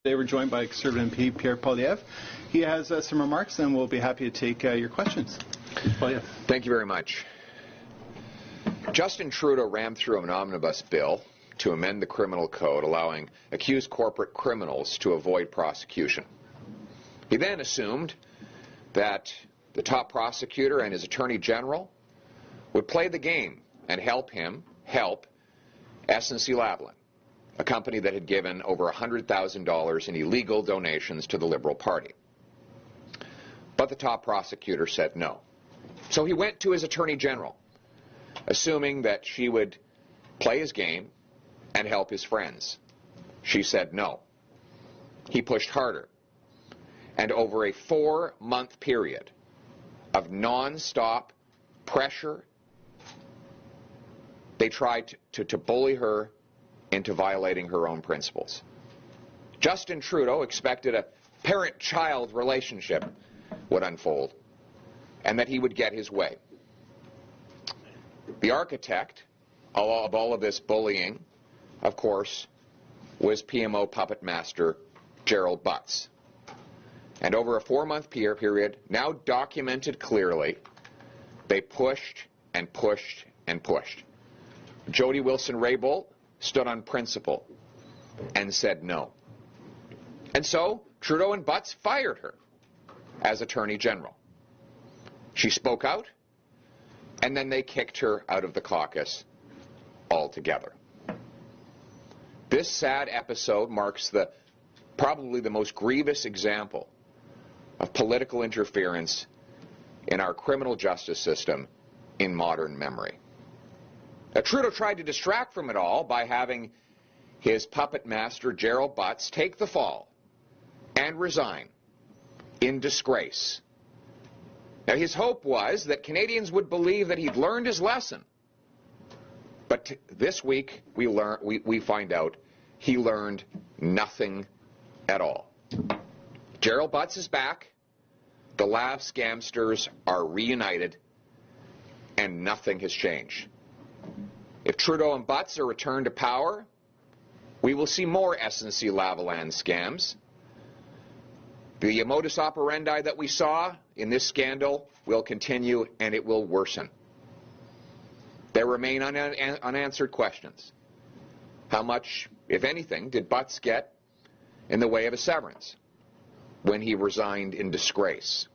Today we're joined by Conservative MP Pierre Poilievre. He has some remarks, and we'll be happy to take your questions. Poilievre. Thank you very much. Justin Trudeau rammed through an omnibus bill to amend the criminal code, allowing accused corporate criminals to avoid prosecution. He then assumed that the top prosecutor and his attorney general would play the game and help SNC Lavalin, a company that had given over $100,000 in illegal donations to the Liberal Party. But the top prosecutor said no. So he went to his attorney general, assuming that she would play his game and help his friends. She said no. He pushed harder. And over a 4-month period of non-stop pressure, they tried to bully her into violating her own principles. Justin Trudeau expected a parent-child relationship would unfold and that he would get his way. The architect of all of this bullying, of course, was PMO puppet master Gerald Butts. And over a 4-month period, now documented clearly, they pushed and pushed and pushed. Jody Wilson-Raybould stood on principle and said no. And so Trudeau and Butts fired her as Attorney General. She spoke out, and then they kicked her out of the caucus altogether. This sad episode marks probably the most grievous example of political interference in our criminal justice system in modern memory. Now, Trudeau tried to distract from it all by having his puppet master, Gerald Butts, take the fall and resign in disgrace. Now, his hope was that Canadians would believe that he'd learned his lesson. But this week, we find out he learned nothing at all. Gerald Butts is back, the Lav scamsters are reunited, and nothing has changed. If Trudeau and Butts are returned to power, we will see more SNC Lavalin scams. The modus operandi that we saw in this scandal will continue, and it will worsen. There remain unanswered questions. How much, if anything, did Butts get in the way of a severance when he resigned in disgrace?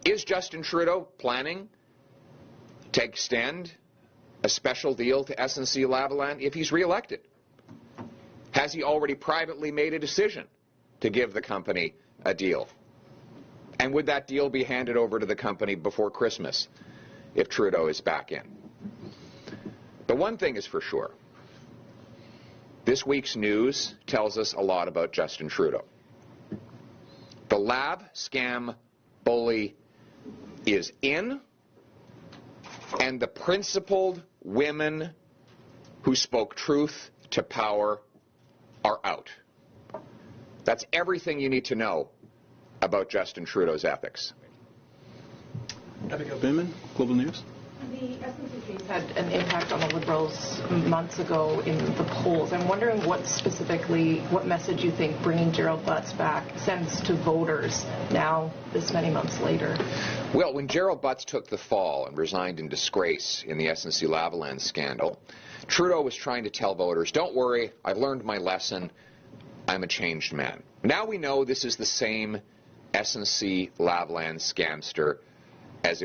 Is Justin Trudeau planning to extend a special deal to SNC Lavalin if he's reelected? Has he already privately made a decision to give the company a deal? And would that deal be handed over to the company before Christmas if Trudeau is back in? But one thing is for sure. This week's news tells us a lot about Justin Trudeau. The Lav scam bully is in, and the principled women who spoke truth to power are out. That's everything you need to know about Justin Trudeau's ethics. Abigail Binman, Global News. The SNC case had an impact on the Liberals months ago in the polls. I'm wondering what message you think bringing Gerald Butts back sends to voters now, this many months later? Well, when Gerald Butts took the fall and resigned in disgrace in the SNC Lavalin scandal, Trudeau was trying to tell voters, don't worry, I've learned my lesson, I'm a changed man. Now we know this is the same SNC Lavalin scamster as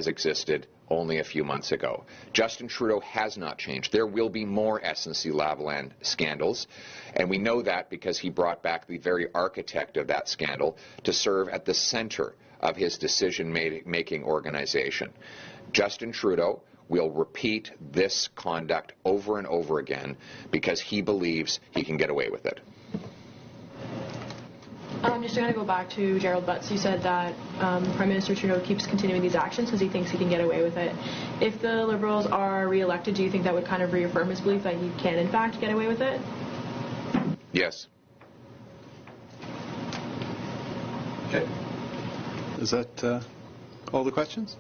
existed only a few months ago. Justin Trudeau has not changed. There will be more SNC Lavalin scandals, and we know that because he brought back the very architect of that scandal to serve at the center of his decision-making organization. Justin Trudeau will repeat this conduct over and over again because he believes he can get away with it. Just going to go back to Gerald Butts. You said that Prime Minister Trudeau keeps continuing these actions because he thinks he can get away with it. If the Liberals are re-elected, do you think that would kind of reaffirm his belief that he can, in fact, get away with it? Yes. Okay. Is that all the questions?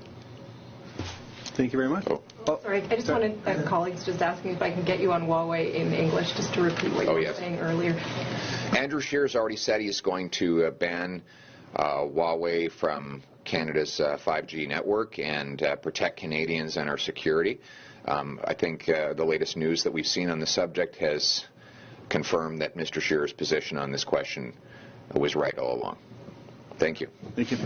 Thank you very much. Oh. Sorry, I just wanted colleagues just asking if I can get you on Huawei in English just to repeat what you were saying earlier. Andrew Scheer's already said he's going to ban Huawei from Canada's 5G network and protect Canadians and our security. I think the latest news that we've seen on the subject has confirmed that Mr. Scheer's position on this question was right all along. Thank you. Thank you.